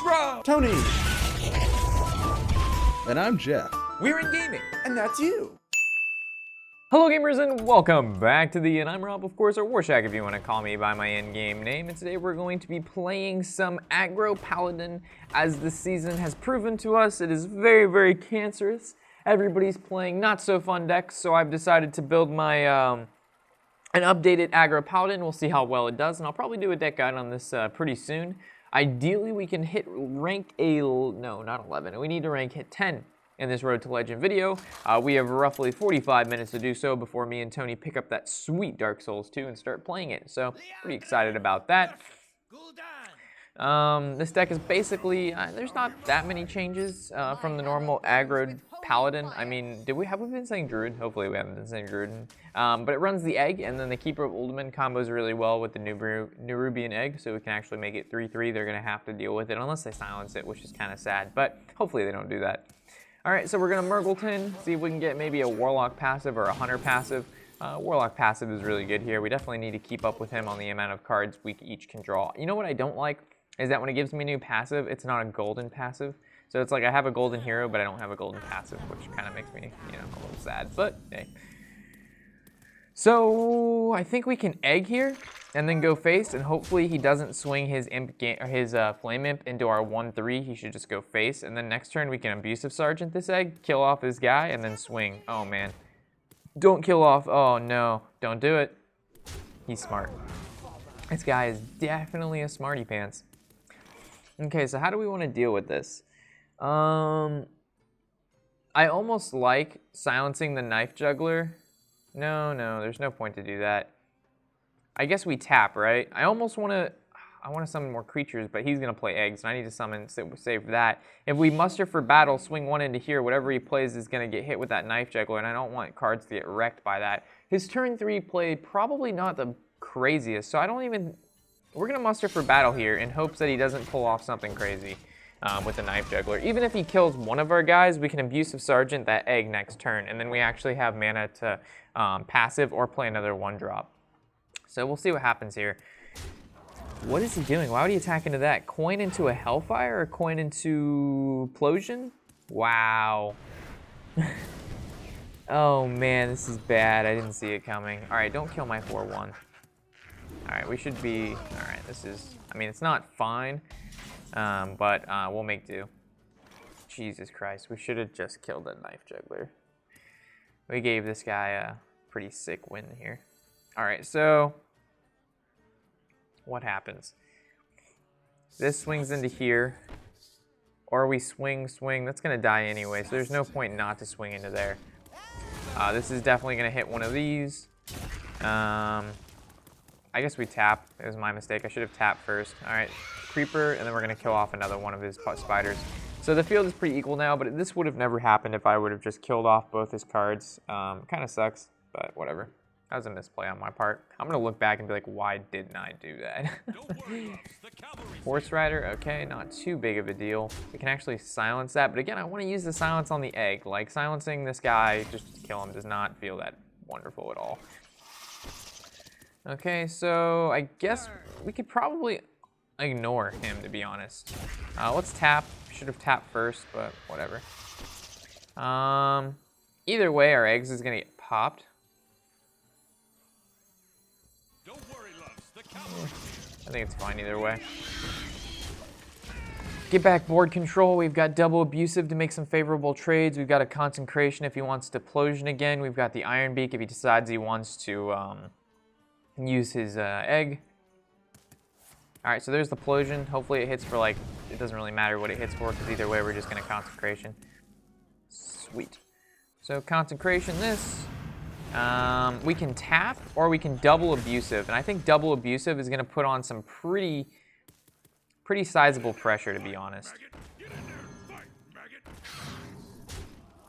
Rob. Tony. And I'm Jeff. We're in gaming. And that's you. Hello gamers and welcome back to the, and I'm Rob, of course, or Warshack if you want to call me by my in-game name, and today we're going to be playing some aggro paladin. As this season has proven to us, it is very, very cancerous. Everybody's playing not so fun decks, so I've decided to build my, an updated aggro paladin. We'll see how well it does, and I'll probably do a deck guide on this pretty soon. Ideally, we can hit rank no, not 11, we need to rank hit 10. In this Road to Legend video. We have roughly 45 minutes to do so before me and Tony pick up that sweet Dark Souls 2 and start playing it. So, pretty excited about that. This deck is basically, there's not that many changes from the normal aggro paladin. I mean, have we been saying Druid? Hopefully we haven't been saying Druid. But it runs the egg, and then the Keeper of Uldaman combos really well with the Nerubian egg, so we can actually make it 3-3. They're going to have to deal with it, unless they silence it, which is kind of sad. But hopefully they don't do that. Alright, so we're going to Murgleton, see if we can get maybe a Warlock passive or a Hunter passive. Warlock passive is really good here. We definitely need to keep up with him on the amount of cards we each can draw. You know what I don't like? Is that when it gives me a new passive, it's not a golden passive. So it's like I have a golden hero, but I don't have a golden passive, which kind of makes me, you know, a little sad. But, hey. So, I think we can egg here, and then go face, and hopefully he doesn't swing his Flame Imp into our 1-3. He should just go face, and then next turn we can Abusive Sergeant this egg, kill off this guy, and then swing. Oh man. Don't kill off, oh no, don't do it. He's smart. This guy is definitely a smarty pants. Okay, so how do we want to deal with this? I almost like silencing the Knife Juggler. No, there's no point to do that. I guess we tap, right? I want to summon more creatures, but he's going to play eggs, and I need to save that. If we muster for battle, swing one into here, whatever he plays is going to get hit with that Knife Juggler, and I don't want cards to get wrecked by that. His turn 3 play, probably not the craziest, so we're going to muster for battle here in hopes that he doesn't pull off something crazy. With the Knife Juggler. Even if he kills one of our guys, we can Abusive Sergeant that egg next turn, and then we actually have mana to passive or play another 1-drop. So we'll see what happens here. What is he doing? Why would he attack into that? Coin into a Hellfire or coin into Plosion? Wow. Oh man, this is bad. I didn't see it coming. Alright, don't kill my 4-1. Alright, we should be... Alright, this is... I mean, it's not fine. But we'll make do. Jesus Christ, we should have just killed that Knife Juggler. We gave this guy a pretty sick win here. Alright, so what happens? This swings into here, or we swing, that's gonna die anyway, so there's no point not to swing into there. This is definitely gonna hit one of these. I guess we tap. It was my mistake. I should have tapped first. Alright, Creeper, and then we're going to kill off another one of his spiders. So the field is pretty equal now, but this would have never happened if I would have just killed off both his cards. Kind of sucks, but whatever. That was a misplay on my part. I'm going to look back and be like, why didn't I do that? Horse Rider, okay, not too big of a deal. We can actually silence that, but again, I want to use the silence on the egg. Like, silencing this guy just to kill him does not feel that wonderful at all. Okay, so I guess we could probably ignore him, to be honest. Let's tap. Should have tapped first, but whatever. Either way, our eggs is gonna get popped. Don't worry, loves. The cavalry. I think it's fine either way. Get back board control. We've got double Abusive to make some favorable trades. We've got a Consecration if he wants to Plosion again. We've got the Iron Beak if he decides he wants to use his egg. Alright, so there's the Plosion. Hopefully it hits for, like, it doesn't really matter what it hits for, because either way we're just going to Consecration. Sweet. So Consecration this. We can tap, or we can double Abusive. And I think double Abusive is going to put on some pretty sizable pressure, to be honest.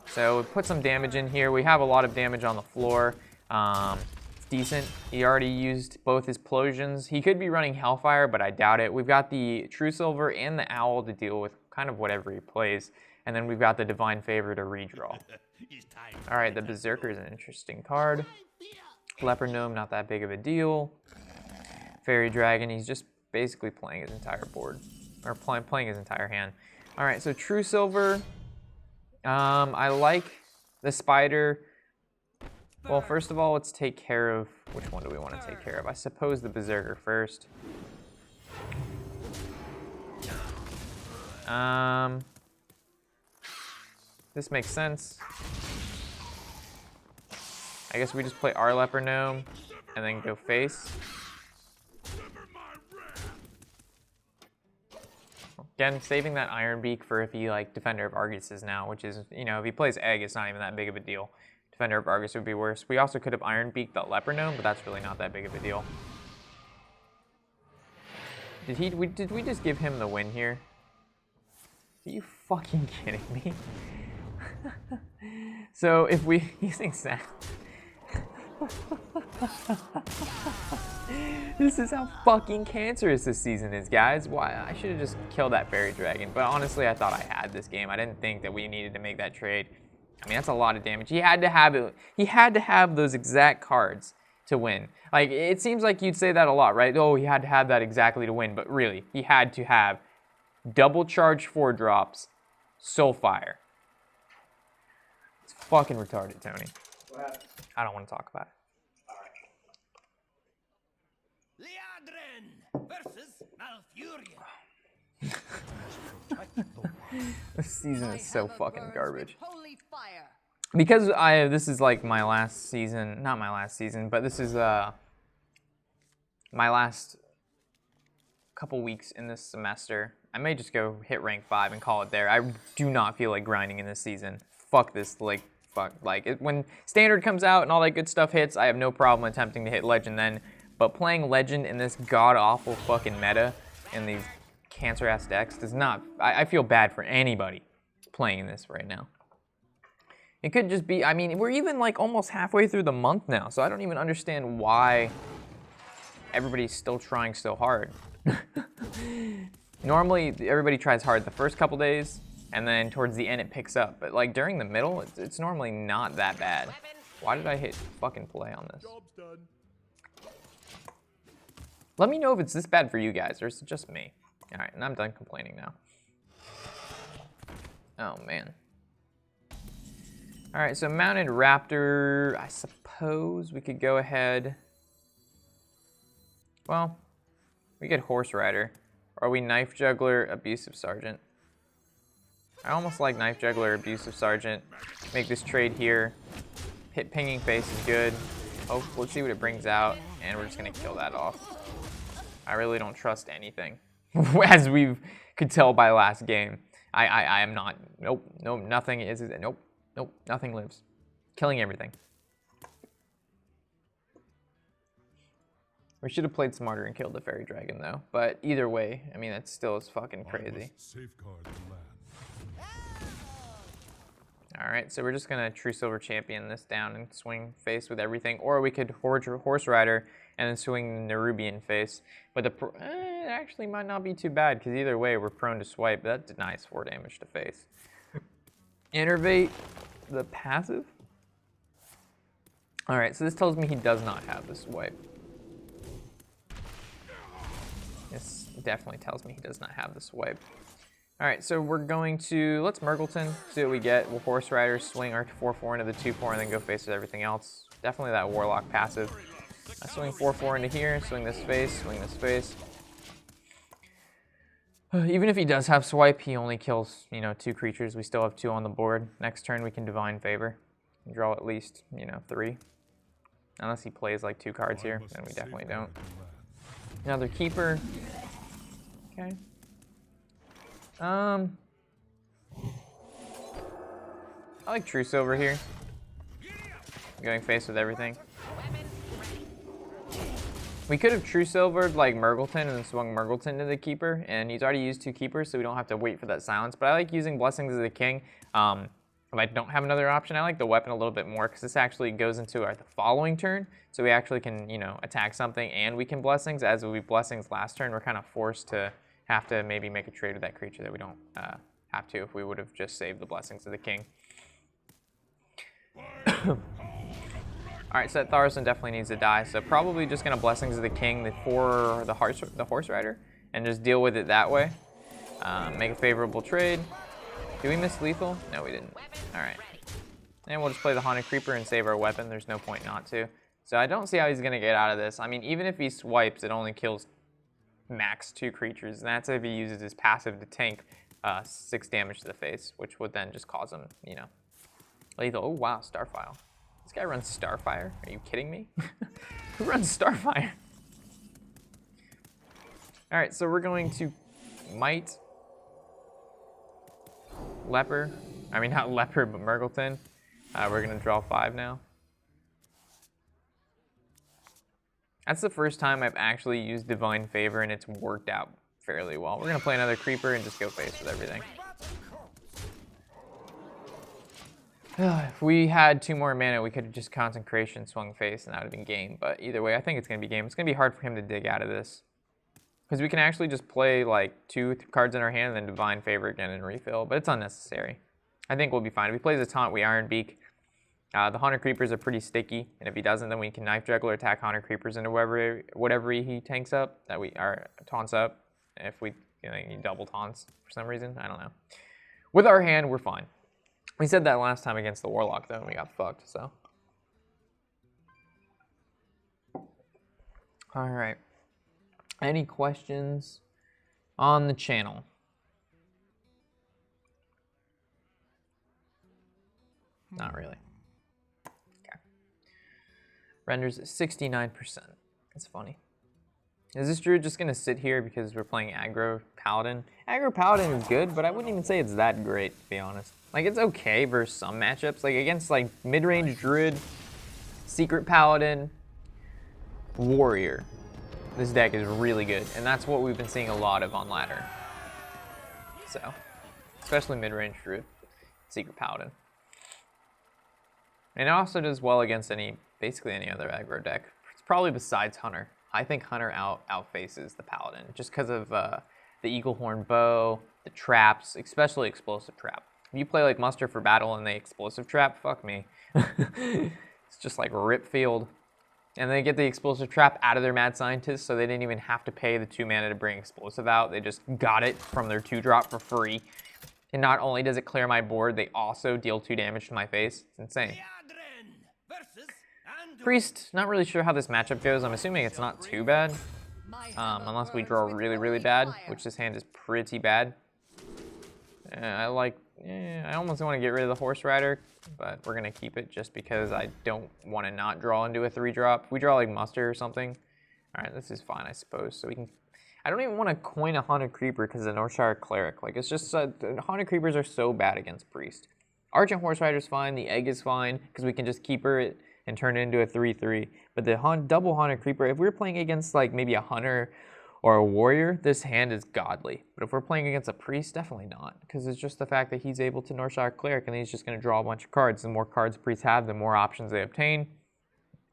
So we put some damage in here. We have a lot of damage on the floor. It's decent. He already used both his Plosions. He could be running Hellfire, but I doubt it. We've got the True Silver and the Owl to deal with kind of whatever he plays. And then we've got the Divine Favor to redraw. All right, the Berserker is an interesting card. Leopard Gnome, not that big of a deal. Fairy Dragon, he's just basically playing his entire board. Or playing his entire hand. All right, so True Silver. I like the Spider. Well, first of all, let's take care of, which one do we want to take care of? I suppose the Berserker first. This makes sense. I guess we just play our Leper Gnome and then go face. Again, saving that Iron Beak for if he like Defender of Argus is now, which is, you know, if he plays Egg, it's not even that big of a deal. Defender of Argus would be worse. We also could have Iron Beak that Leper Gnome, but that's really not that big of a deal. Did we just give him the win here? Are you fucking kidding me? So if we using Sand. This is how fucking cancerous this season is, guys. Why? I should have just killed that Fairy Dragon. But honestly, I thought I had this game. I didn't think that we needed to make that trade. I mean, that's a lot of damage. He had to have it. He had to have those exact cards to win. Like, it seems like you'd say that a lot, right? Oh, he had to have that exactly to win. But really, he had to have double charge 4-drops, Soulfire. It's fucking retarded, Tony. I don't want to talk about it. Liadrin versus Malfurion. This season is so fucking garbage. Because this is like my last season, not my last season, but this is my last couple weeks in this semester. I may just go hit rank 5 and call it there. I do not feel like grinding in this season. Fuck this, when Standard comes out and all that good stuff hits, I have no problem attempting to hit Legend then. But playing Legend in this god-awful fucking meta in these cancer-ass decks does not... I feel bad for anybody playing this right now. It could just be... I mean, we're even like almost halfway through the month now, so I don't even understand why everybody's still trying so hard. Normally, everybody tries hard the first couple days, and then towards the end it picks up. But like during the middle, it's normally not that bad. Why did I hit fucking play on this? Job's done. Let me know if it's this bad for you guys, or is it just me? All right, and I'm done complaining now. Oh, man. All right, so Mounted Raptor, I suppose we could go ahead. Well, we get Horse Rider. Or are we Knife Juggler, Abusive Sergeant? I almost like Knife Juggler, Abusive Sergeant. Make this trade here. Hit Pinging Face is good. Oh, let's see what it brings out, and we're just gonna kill that off. I really don't trust anything, as we could tell by last game. I am not. Nope. Nothing is. Nope. Nothing lives. Killing everything. We should have played smarter and killed the Fairy Dragon though. But either way, I mean that still is fucking crazy. All right, so we're just gonna True Silver Champion this down and swing face with everything, or we could Horse Rider and then swing the Nerubian face. But it actually might not be too bad, because either way we're prone to swipe. That denies 4 damage to face. Innervate the passive. All right, so this tells me he does not have the swipe. This definitely tells me he does not have the swipe. All right, so we're going to, let's Murgleton, see what we get. We'll Horse Rider, swing our 4/4 into the 2/4, and then go face with everything else. Definitely that Warlock passive. I swing 4/4 into here, swing this face, swing this face. Even if he does have swipe, he only kills, 2 creatures. We still have 2 on the board. Next turn, we can Divine Favor. Draw at least, 3. Unless he plays like 2 cards here, then we definitely don't. Another Keeper. Okay. I like True Silver here. Going face with everything. We could have True Silvered like Murgleton and then swung Murgleton to the Keeper, and he's already used 2 Keepers, so we don't have to wait for that silence. But I like using Blessings of the King. If I don't have another option, I like the weapon a little bit more, because this actually goes into the following turn, so we actually can, attack something and we can Blessings. As we Blessings last turn, we're kind of forced to have to maybe make a trade with that creature that we don't have to if we would have just saved the Blessings of the King. All right, so that Thaurissan definitely needs to die, so probably just gonna Blessings of the King for the Horse Rider and just deal with it that way. Make a favorable trade. Did we miss lethal? No, we didn't. All right. And we'll just play the Haunted Creeper and save our weapon. There's no point not to. So I don't see how he's going to get out of this. I mean, even if he swipes, it only kills max 2 creatures. And that's if he uses his passive to tank 6 damage to the face, which would then just cause him, you know, lethal. Oh, wow, Starfire. This guy runs Starfire? Are you kidding me? Who runs Starfire? All right, so we're going to Might. Leper. I mean, not Leper, but Murgleton. We're going to draw 5 now. That's the first time I've actually used Divine Favor, and it's worked out fairly well. We're going to play another Creeper and just go face with everything. If we had 2 more mana, we could have just Consecration, swung face, and that would have been game. But either way, I think it's going to be game. It's going to be hard for him to dig out of this. Because we can actually just play like 2 cards in our hand and then Divine Favor again and refill. But it's unnecessary. I think we'll be fine. If he plays a taunt, we Iron Beak. The Haunted Creepers are pretty sticky. And if he doesn't, then we can Knife Juggler, attack Haunted Creepers into whatever he tanks up, or taunts up. If we he double taunts for some reason. I don't know. With our hand, we're fine. We said that last time against the Warlock, though, and we got fucked, so. All right. Any questions on the channel? Not really. Okay. Renders at 69%. That's funny. Is this Druid just going to sit here because we're playing Aggro Paladin? Aggro Paladin is good, but I wouldn't even say it's that great, to be honest. Like, it's okay versus some matchups. Like, against, like, mid-range Druid, Secret Paladin, Warrior. This deck is really good, and that's what we've been seeing a lot of on ladder. So, especially mid-range Druid, Secret Paladin. And it also does well against basically any other aggro deck. It's probably besides Hunter. I think Hunter outfaces the Paladin just because of the Eagle Horn Bow, the traps, especially Explosive Trap. If you play like Muster for Battle and they Explosive Trap, fuck me. It's just like rip field. And they get the Explosive Trap out of their Mad Scientist, so they didn't even have to pay the 2 mana to bring Explosive out. They just got it from their 2-drop for free. And not only does it clear my board, they also deal 2 damage to my face. It's insane. Priest, not really sure how this matchup goes. I'm assuming it's not too bad. Unless we draw really, really bad, which this hand is pretty bad. I almost want to get rid of the Horse Rider, but we're going to keep it just because I don't want to not draw into a 3-drop. If we draw like Muster or something, all right, this is fine, I suppose. So we can. I don't even want to coin a Haunted Creeper because of Northshire Cleric. Like, it's just Haunted Creepers are so bad against Priest. Arch and Horse Rider's fine. The Egg is fine because we can just keeper it and turn it into a 3/3. But the double Haunted Creeper, if we're playing against like maybe a Hunter or a Warrior, this hand is godly. But if we're playing against a Priest, definitely not. Because it's just the fact that he's able to Northshire Cleric and he's just going to draw a bunch of cards. The more cards Priests have, the more options they obtain.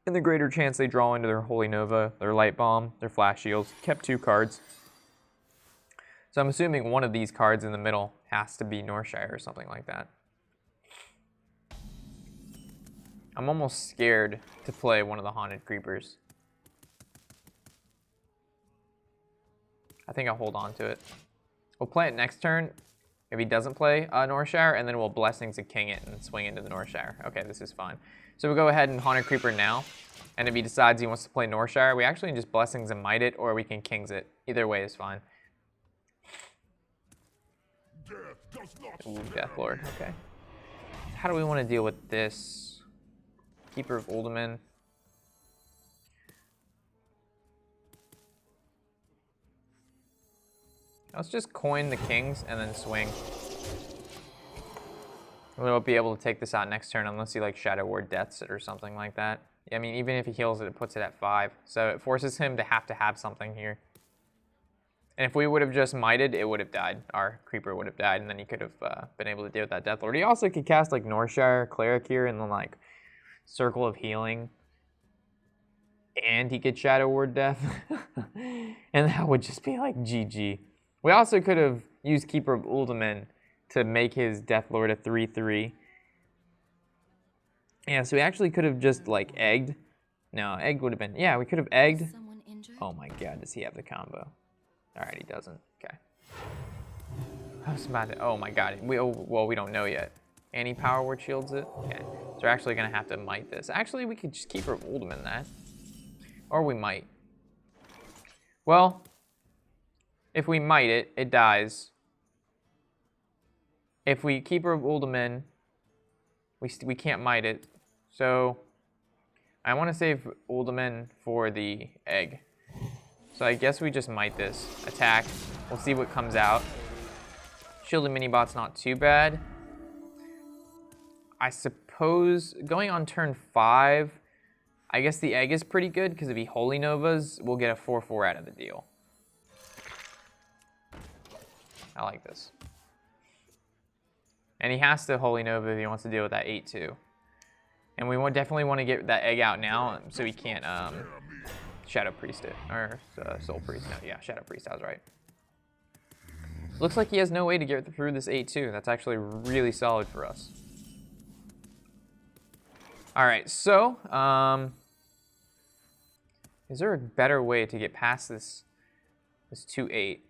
And the greater chance they draw into their Holy Nova, their Light Bomb, their Flash Shields. Kept 2 cards. So I'm assuming one of these cards in the middle has to be Northshire or something like that. I'm almost scared to play one of the Haunted Creepers. I think I'll hold on to it. We'll play it next turn if he doesn't play Northshire, and then we'll Blessings and King it and swing into the Northshire. Okay, this is fine. So we'll go ahead and Haunted Creeper now. And if he decides he wants to play Northshire, we actually just Blessings and Might it, or we can Kings it. Either way is fine. Ooh, Deathlord, okay. How do we want to deal with this? Keeper of Uldaman. Let's just coin the Kings and then swing. We won't be able to take this out next turn unless he like Shadow Ward Deaths it or something like that. I mean, even if he heals it, it puts it at 5. So it forces him to have something here. And if we would have just Mighted, it would have died. Our Creeper would have died, and then he could have been able to deal with that Deathlord. He also could cast like Northshire Cleric here and then like Circle of Healing. And he could Shadow Ward Death. And that would just be like GG. We also could have used Keeper of Uldaman to make his Deathlord a 3/3. Yeah, so we actually could have just like egged. No, egg would have been, yeah, we could have egged. Oh my god, does he have the combo? All right, he doesn't, okay. I was about to, oh my god. Well, we don't know yet. Any power word shields it? Okay. So we're actually gonna have to might this. Actually, we could just keep our Oldham in that. Or we might. Well, if we might it, it dies. If we keep our Oldham in, we can't might it. So I want to save Oldham in for the egg. So I guess we just might this. Attack. We'll see what comes out. Shielded Minibot's not too bad. I suppose going on turn 5, I guess the egg is pretty good because if he Holy Novas, we'll get a 4/4 out of the deal. I like this. And he has to Holy Nova if he wants to deal with that 8/2. And we definitely want to get that egg out now so he can't Shadow Priest it. Or Soul Priest. No, yeah, Shadow Priest, I was right. Looks like he has no way to get through this 8/2. That's actually really solid for us. Alright, so, is there a better way to get past this 2/8?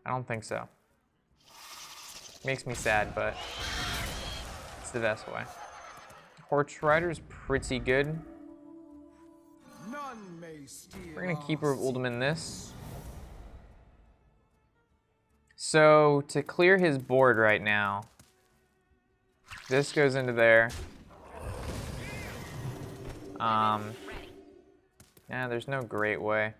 I don't think so. Makes me sad, but it's the best way. Horse Rider's pretty good. We're gonna keep Oldham in this. So to clear his board right now, this goes into there. Yeah, there's no great way.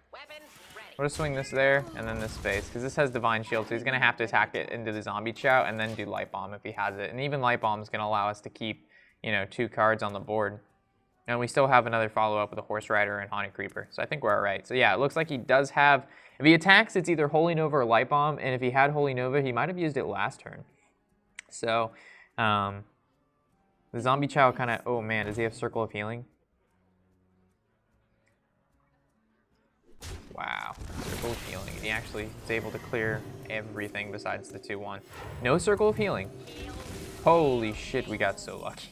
We'll just swing this there and then this space because this has Divine Shield, so he's gonna have to attack it into the Zombie Chow and then do Light Bomb if he has it. And even Light Bomb is gonna allow us to keep, you know, 2 cards on the board. And we still have another follow-up with a Horse Rider and Haunted Creeper, so I think we're all right. So yeah, it looks like he does have, if he attacks, it's either Holy Nova or Light Bomb, and if he had Holy Nova, he might have used it last turn. So, the Zombie Chow kind of, oh man, does he have Circle of Healing? Wow, Circle of Healing, and he actually is able to clear everything besides the 2/1. No Circle of Healing. Holy shit, we got so lucky.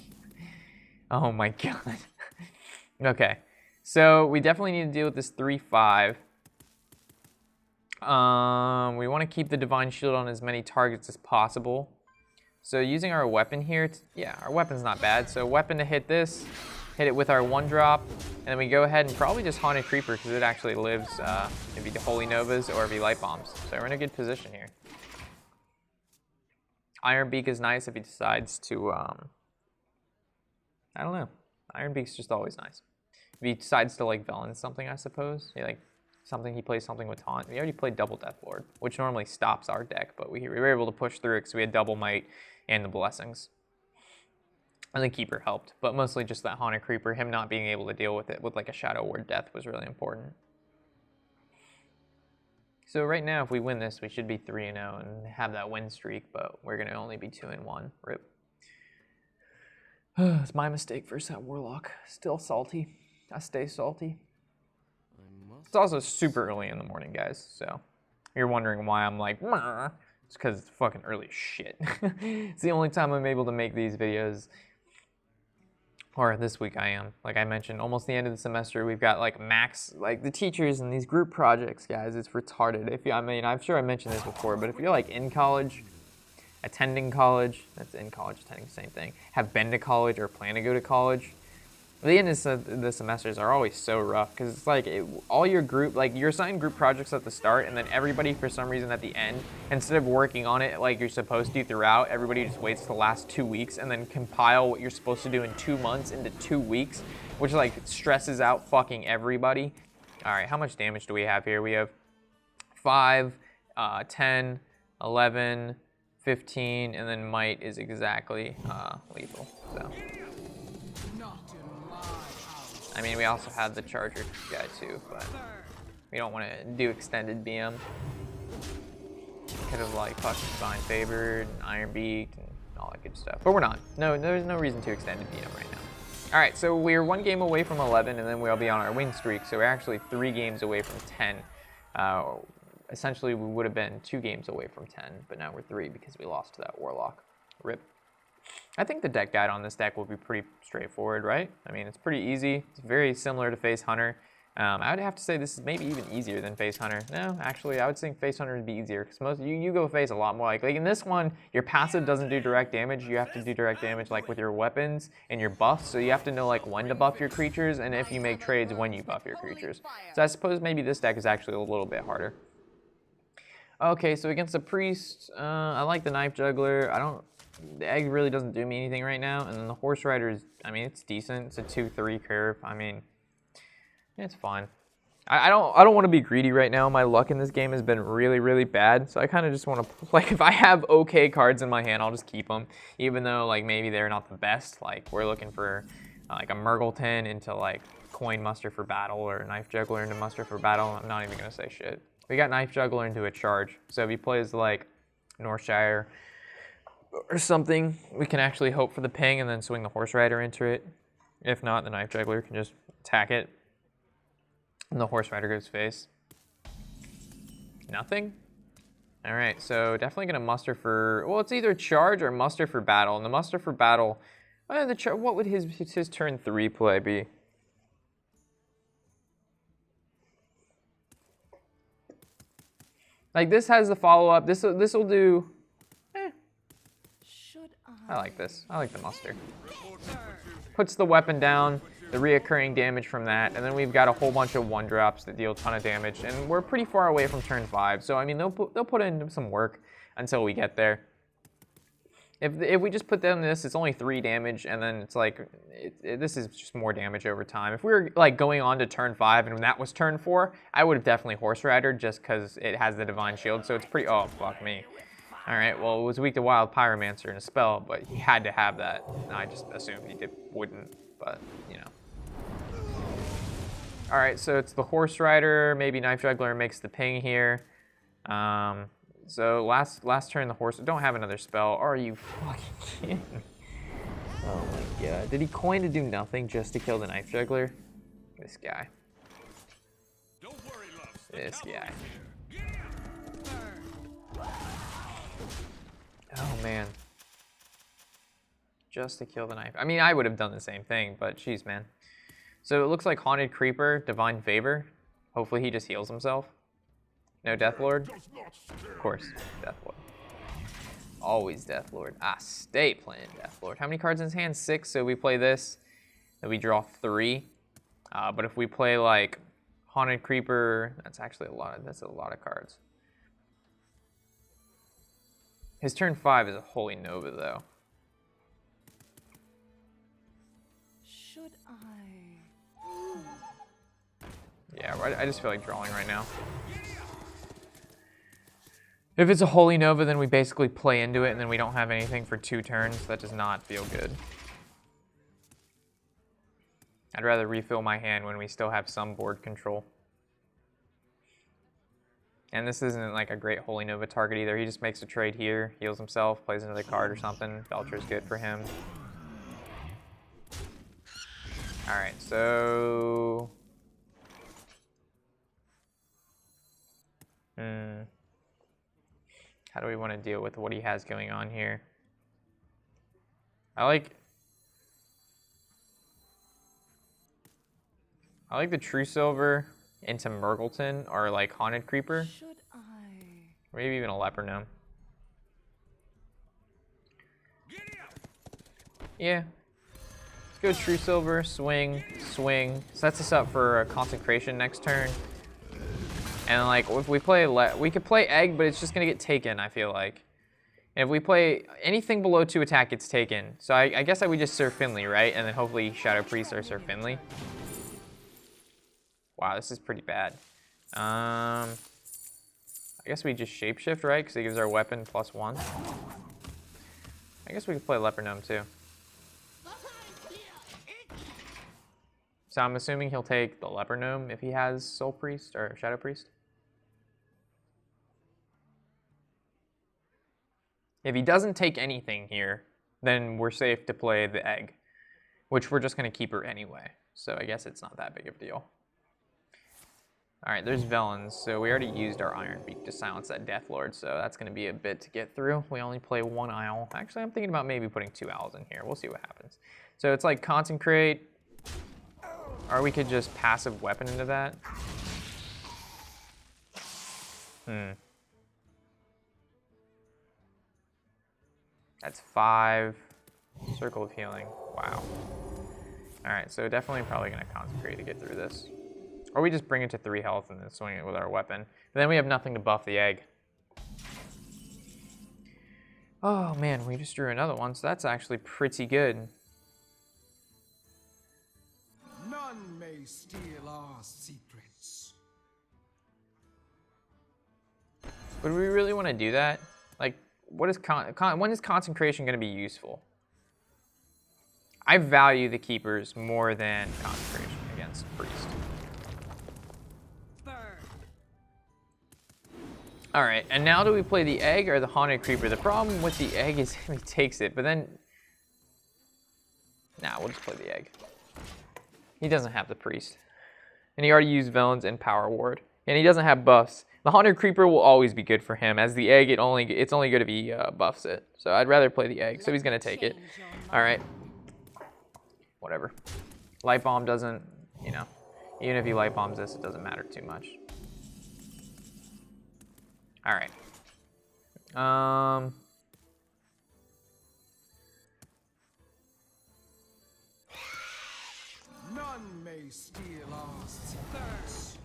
Oh my god. Okay, so we definitely need to deal with this 3/5. We want to keep the Divine Shield on as many targets as possible. So using our weapon here, yeah, our weapon's not bad. So weapon to hit this, hit it with our 1-drop, and then we go ahead and probably just Haunted Creeper because it actually lives if he Holy Novas or if he Light Bombs. So we're in a good position here. Iron Beak is nice if he decides to, I don't know. Iron Beak's just always nice. If he decides to like Velen something, I suppose. He plays something with Taunt. We already played Double Death Lord, which normally stops our deck, but we were able to push through it because we had Double Might and the Blessings. And the Keeper helped, but mostly just that Haunted Creeper, him not being able to deal with it with like a Shadow Ward Death was really important. So right now, if we win this, we should be 3-0 and have that win streak, but we're going to only be 2-1. Rip. It's my mistake versus that Warlock. Still salty. I stay salty. It's also super early in the morning, guys, so you're wondering why I'm like, Mah. It's because it's fucking early as shit. It's the only time I'm able to make these videos. Or this week I am. Like I mentioned, almost the end of the semester, we've got like max, like the teachers and these group projects, guys, it's retarded. I'm sure I mentioned this before, but if you're like in college, attending college, that's in college, attending the same thing, have been to college or plan to go to college, the end of the semesters are always so rough because it's like all your group, like you're assigned group projects at the start and then everybody for some reason at the end, instead of working on it like you're supposed to throughout, everybody just waits the last 2 weeks and then compile what you're supposed to do in 2 months into 2 weeks, which like stresses out fucking everybody. All right, how much damage do we have here? We have 5, 10, 11, 15, and then might is exactly lethal, so. I mean, we also have the Charger guy too, but we don't want to do extended BM. Could have like fucking Divine Favored, and Iron Beaked, and all that good stuff. But we're not. No, there's no reason to extended BM right now. All right, so we're 1 game away from 11, and then we'll be on our win streak. So we're actually 3 games away from 10. Essentially, we would have been 2 games away from 10, but now we're 3 because we lost to that Warlock. Rip. I think the deck guide on this deck will be pretty straightforward, right? I mean, it's pretty easy. It's very similar to Face Hunter. I would have to say this is maybe even easier than Face Hunter. No, actually, I would think Face Hunter would be easier because most you go face a lot more. Like in this one, your passive doesn't do direct damage. You have to do direct damage like with your weapons and your buffs. So you have to know like when to buff your creatures and if you make trades when you buff your creatures. So I suppose maybe this deck is actually a little bit harder. Okay, so against the Priest, I like the Knife Juggler. The Egg really doesn't do me anything right now. And then the Horse Rider is, I mean, it's decent. It's a 2-3 curve. I mean, it's fine. I don't want to be greedy right now. My luck in this game has been really, really bad. So I kind of just want to, like, if I have okay cards in my hand, I'll just keep them. Even though, like, maybe they're not the best. Like, we're looking for, like, a Murgleton into, like, Coin Muster for Battle or Knife Juggler into Muster for Battle. I'm not even going to say shit. We got Knife Juggler into a charge. So if he plays, like, Northshire or something, we can actually hope for the ping and then swing the Horse Rider into it. If not, the Knife Juggler can just attack it. And the Horse Rider goes face. Nothing? All right, so definitely gonna muster for, well, it's either charge or muster for battle. And the muster for battle, what would his turn 3 play be? Like this has the follow-up. This will do, I like this. I like the muster. Puts the weapon down, the reoccurring damage from that, and then we've got a whole bunch of 1-drops that deal a ton of damage, and we're pretty far away from turn 5, so I mean they'll put in some work until we get there. If we just put down this, it's only 3 damage, and then it's like this is just more damage over time. If we were like going on to turn 5 and that was turn 4, I would have definitely Horse Rider just because it has the Divine Shield, so it's pretty. Oh fuck me. All right, well, it was weak to Wild Pyromancer and a spell, but he had to have that. And I just assumed he wouldn't, but, you know. All right, so it's the Horse Rider, maybe Knife Juggler makes the ping here. So last turn, the Horse, don't have another spell. Are you fucking kidding? Oh my god. Did he coin to do nothing just to kill the Knife Juggler? This guy. This guy. Oh man. Just to kill the knife. I mean, I would have done the same thing, but jeez, man. So it looks like Haunted Creeper, Divine Favor. Hopefully he just heals himself. No Death Lord? Of course, Death Lord. Always Death Lord. Stay playing Death Lord. How many cards in his hand? 6, so we play this, then we draw 3. But if we play like Haunted Creeper, that's actually a lot of cards. His turn 5 is a Holy Nova, though. Should I? Yeah, I just feel like drawing right now. If it's a Holy Nova, then we basically play into it, and then we don't have anything for 2 turns. That does not feel good. I'd rather refill my hand when we still have some board control. And this isn't like a great Holy Nova target either. He just makes a trade here, heals himself, plays another card or something. Belcher's good for him. Alright, so... How do we want to deal with what he has going on here? I like the True Silver into Murgleton or like Haunted Creeper. Should I? Maybe even a Leper Gnome. Yeah. Let's go True Silver, swing, swing. Sets us up for a Consecration next turn. And like if we play, we could play Egg, but it's just gonna get taken, I feel like. And if we play anything below 2 attack, it's taken. So I guess I would just Sir Finley, right? And then hopefully Shadow Priest or Sir Finley. Wow, this is pretty bad. I guess we just Shapeshift, right? Because it gives our weapon +1. I guess we could play Leper Gnome too. So I'm assuming he'll take the Leper Gnome if he has Soul Priest or Shadow Priest. If he doesn't take anything here, then we're safe to play the Egg, which we're just going to keep her anyway. So I guess it's not that big of a deal. All right, there's Velens. So we already used our Iron Beak to silence that Death Lord, so that's going to be a bit to get through. We only play 1 owl. Actually, I'm thinking about maybe putting 2 owls in here. We'll see what happens. So it's like Consecrate. Or we could just passive weapon into that. That's 5. Circle of Healing. Wow. Alright, so definitely probably going to concentrate to get through this. Or we just bring it to 3 health and then swing it with our weapon. But then we have nothing to buff the egg. Oh man, we just drew another one, so that's actually pretty good. None may steal our secrets. Would we really want to do that? Like, what is when is concentration going to be useful? I value the keepers more than concentration against priest. All right, and now do we play the egg or the haunted creeper? The problem with the egg is he takes it, but then, nah, we'll just play the egg. He doesn't have the priest, and he already used villains and power ward, and he doesn't have buffs. The haunted creeper will always be good for him. As the egg, it's only good if he buffs it. So I'd rather play the egg. So he's gonna take it. All right. Whatever. Light bomb doesn't, you know, even if he light bombs this, it doesn't matter too much. All right. None may steal our secrets.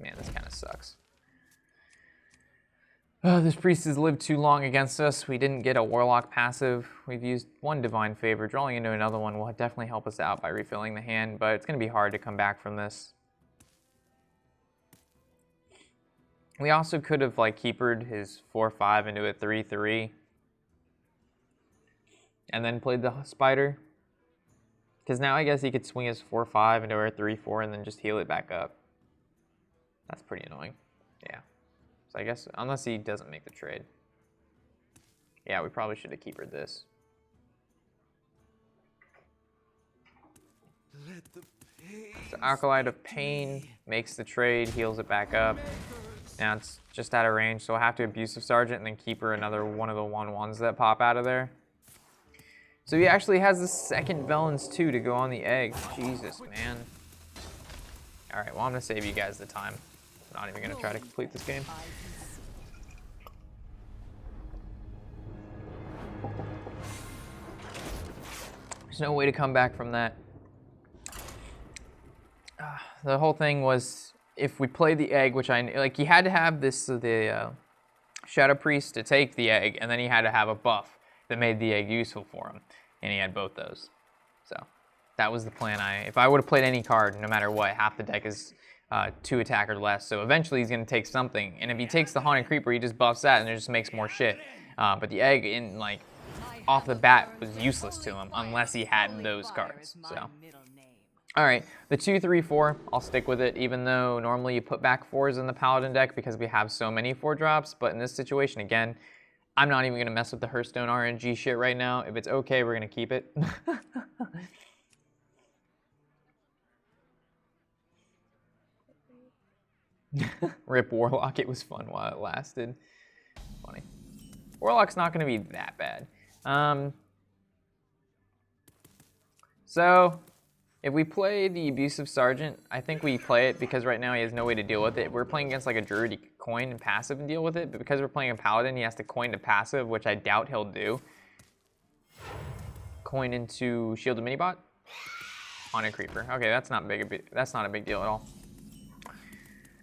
Man, this kind of sucks. Oh, this priest has lived too long against us. We didn't get a warlock passive. We've used 1 divine favor. Drawing into another one will definitely help us out by refilling the hand, but it's going to be hard to come back from this. We also could have like keepered his 4/5 into a 3/3 and then played the spider. Because now I guess he could swing his 4/5 into our 3/4 and then just heal it back up. That's pretty annoying. Yeah. So I guess, unless he doesn't make the trade. Yeah, we probably should have keepered this. So Acolyte of Pain makes the trade, heals it back up. Now it's just out of range, so we'll have to Abusive Sergeant and then keeper another one of the 1/1s that pop out of there. So he actually has the second Villains too to go on the egg. Jesus, man. All right, well, I'm gonna save you guys the time. I'm not even gonna try to complete this game. There's no way to come back from that. The whole thing was, if we play the egg, which he had to have the Shadow Priest to take the egg, and then he had to have a buff that made the egg useful for him, and he had both those. So that was the plan. If I would have played any card, no matter what, half the deck is 2 attack or less, so eventually he's going to take something, and if he takes the Haunted Creeper, he just buffs that, and it just makes more shit. But the egg, off the bat, was useless to him, unless he had those cards, so. Alright, the 2/3/4, I'll stick with it, even though normally you put back 4s in the Paladin deck because we have so many 4-drops, but in this situation, again, I'm not even going to mess with the Hearthstone RNG shit right now. If it's okay, we're going to keep it. Rip Warlock, it was fun while it lasted. Funny. Warlock's not going to be that bad. So, if we play the Abusive Sergeant, I think we play it because right now he has no way to deal with it. We're playing against like a Druid, he could coin and passive and deal with it, but because we're playing a Paladin, he has to coin to passive, which I doubt he'll do. Coin into Shielded Minibot. Haunted Creeper. Okay, that's not a big deal at all.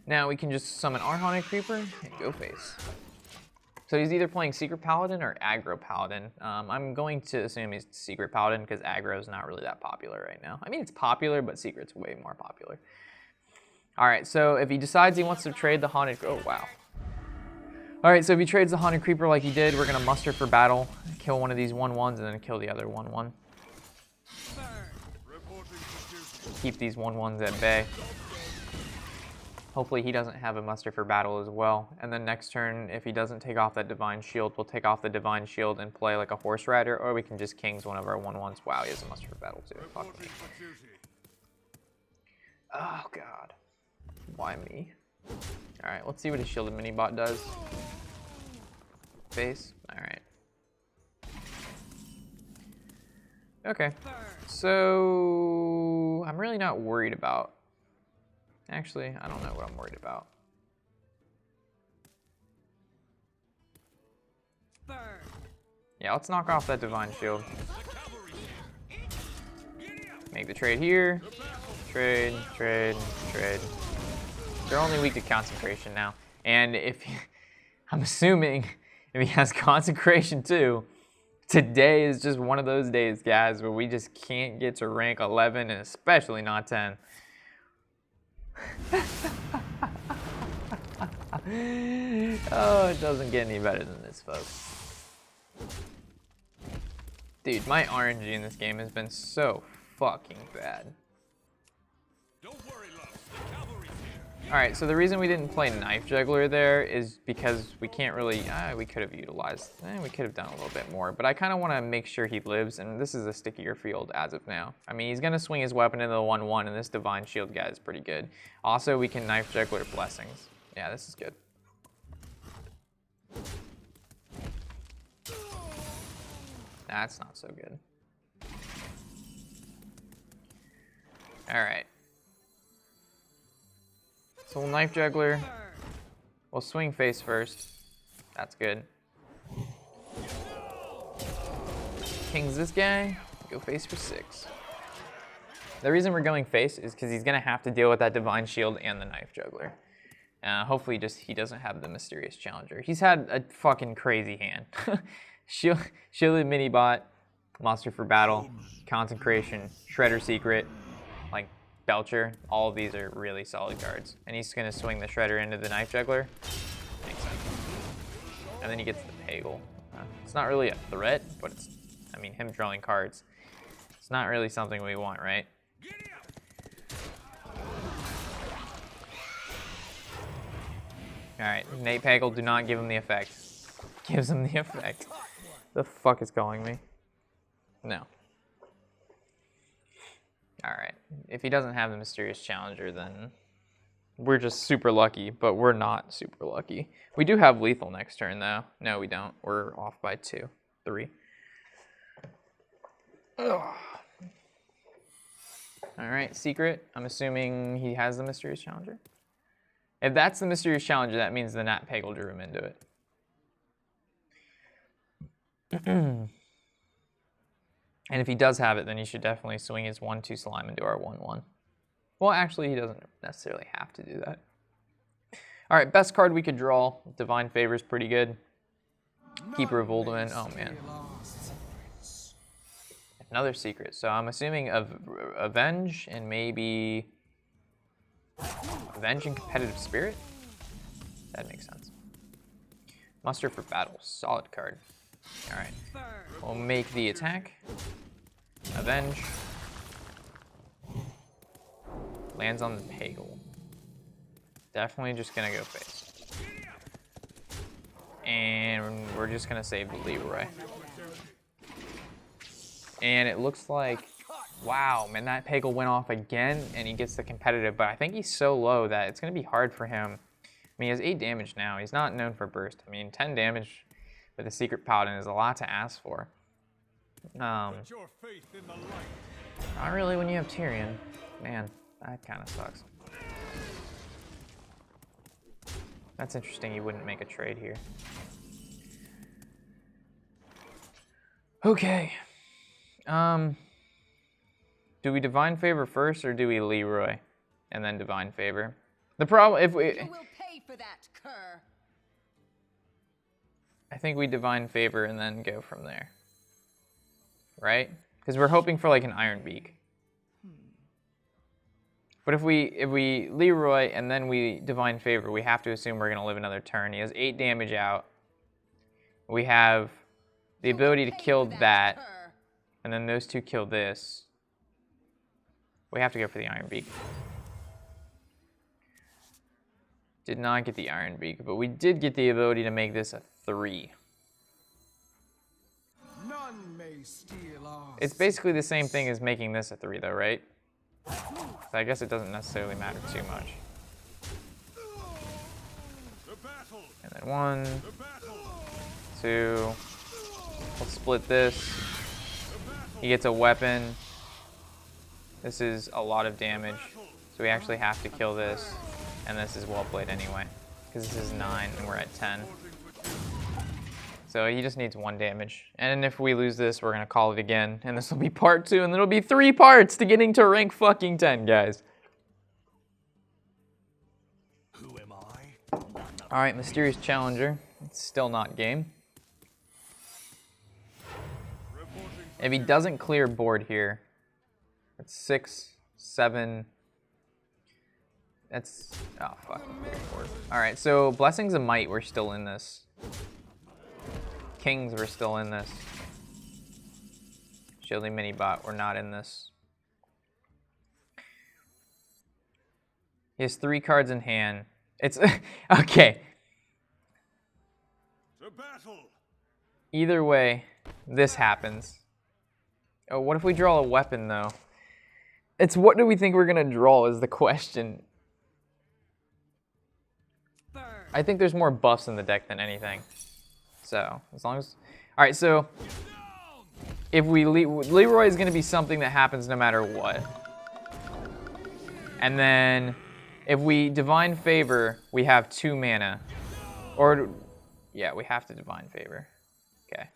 Now we can just summon our Haunted Creeper and go face. So he's either playing Secret Paladin or Aggro Paladin. I'm going to assume he's Secret Paladin because Aggro is not really that popular right now. I mean, it's popular, but Secret's way more popular. All right, so if he decides he wants to trade the Haunted... Oh, wow. All right, so if he trades the Haunted Creeper like he did, we're going to muster for battle, kill one of these 1/1s, and then kill the other 1/1. Keep these 1/1s at bay. Hopefully he doesn't have a muster for battle as well. And then next turn, if he doesn't take off that Divine Shield, we'll take off the Divine Shield and play like a Horse Rider, or we can just Kings one of our 1/1s. Wow, he has a muster for battle too. Fuck me. Oh, God. Why me? All right, let's see what his Shielded Minibot does. Face. All right. Okay. So I'm really not worried about. Actually, I don't know what I'm worried about. Yeah, let's knock off that Divine Shield. Make the trade here. Trade, trade, trade. They're only weak to Consecration now. And if I'm assuming if he has Consecration too, today is just one of those days, guys, where we just can't get to rank 11 and especially not 10. Oh, it doesn't get any better than this, folks. Dude, my RNG in this game has been so fucking bad. Don't worry, love. The cavalry's here. Alright, so the reason we didn't play Knife Juggler there is because we can't really, we could have utilized, we could have done a little bit more, but I kind of want to make sure he lives, and this is a stickier field as of now. I mean, he's going to swing his weapon into the 1-1, and this Divine Shield guy is pretty good. Also, we can Knife Juggler Blessings. Yeah, this is good. That's not so good. Alright. So we'll Knife Juggler. We'll swing face first. That's good. Kings this guy. Go face for 6. The reason we're going face is because he's going to have to deal with that Divine Shield and the Knife Juggler. Hopefully he doesn't have the Mysterious Challenger. He's had a fucking crazy hand. Shielded Minibot, Muster for Battle, Consecration, Shredder Secret, like Belcher. All of these are really solid cards. And he's going to swing the Shredder into the Knife Juggler. Makes sense. And then he gets the Pagel. It's not really a threat, but it's, I mean, him drawing cards. It's not really something we want, right? Alright, Nate Pagel, do not give him the effect. Gives him the effect. The fuck is calling me? No. Alright, if he doesn't have the Mysterious Challenger, then we're just super lucky, but we're not super lucky. We do have lethal next turn, though. No, we don't. We're off by 2, 3. Alright, Secret. I'm assuming he has the Mysterious Challenger. If that's the Mysterious Challenger, that means the Nat Pagel drew him into it. And if he does have it, then he should definitely swing his 1-2 slime into our 1-1. Well, actually, he doesn't necessarily have to do that. All right, best card we could draw. Divine Favor is pretty good. Keeper of Uldaman. Oh, man. Another Secret. So I'm assuming Avenge and maybe Avenge and Competitive Spirit? That makes sense. Muster for Battle. Solid card. All right. We'll make the attack. Avenge. Lands on the Pagel. Definitely just gonna go face. And we're just gonna save the Leroy. And it looks like, wow, man, that Pagel went off again and he gets the competitive, but I think he's so low that it's gonna be hard for him. I mean, he has 8 damage now. He's not known for burst. I mean, 10 damage with a Secret Paladin is a lot to ask for. Not really when you have Tyrion. Man, that kind of sucks. That's interesting, you wouldn't make a trade here. Okay. Do we Divine Favor first or do we Leroy and then Divine Favor? The problem, if we... You will pay for that, cur. I think we Divine Favor and then go from there. Right? Because we're hoping for like an Iron Beak. But if we Leroy and then we Divine Favor, we have to assume we're going to live another turn. He has 8 damage out. We have the ability to kill that. And then those 2 kill this. We have to go for the Iron Beak. Did not get the Iron Beak, but we did get the ability to make this a 3. None may steal our It's basically the same thing as making this a 3 though, right? So I guess it doesn't necessarily matter too much. And then 1, 2, we'll split this. He gets a weapon. This is a lot of damage. So we actually have to kill this. And this is well played anyway. Because this is 9 and we're at 10. So he just needs 1 damage. And if we lose this, we're going to call it again. And this will be part 2. And then it'll be 3 parts to getting to rank fucking 10, guys. Who am I? Alright, Mysterious Challenger. It's still not game. If he doesn't clear board here, it's 6, 7. That's, oh fuck. Alright, so Blessings of Might, we're still in this. Kings, we're still in this. Shielding Minibot, we're not in this. He has 3 cards in hand. It's, okay. To battle. Either way, this happens. Oh, what if we draw a weapon, though? It's what do we think we're going to draw is the question. I think there's more buffs in the deck than anything. So, as long as... Alright, so... If we... Leroy is going to be something that happens no matter what. And then... If we Divine Favor, we have 2 mana. Or... Yeah, we have to Divine Favor. Okay.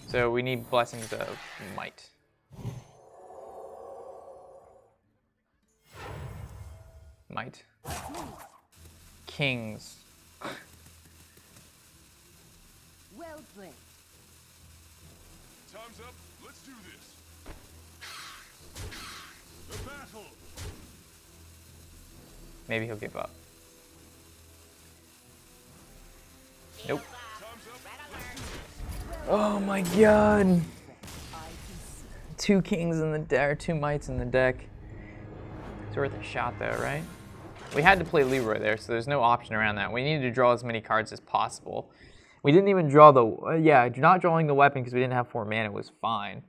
So we need Blessings of Might. Might. Kings. Well played. Time's up. Let's do this. The battle. Maybe he'll give up. Nope. Oh my god. 2 kings in the deck, or 2 mites in the deck. It's worth a shot though, right? We had to play Leroy there, so there's no option around that. We needed to draw as many cards as possible. We didn't even draw the, not drawing the weapon because we didn't have 4 mana was fine.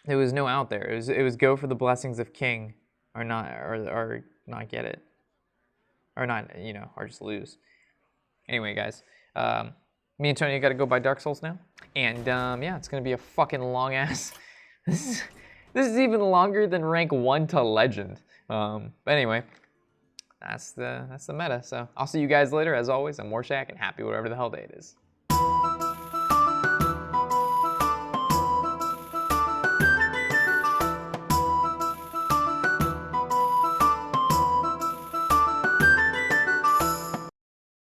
There was no out there. It was go for the Blessings of King, or not get it. Or not, or just lose. Anyway, guys, me and Tony got to go buy Dark Souls now. And yeah, it's going to be a fucking long ass. This is even longer than rank 1 to Legend. But anyway, that's the meta. So I'll see you guys later. As always, I'm Warshack and happy whatever the hell day it is.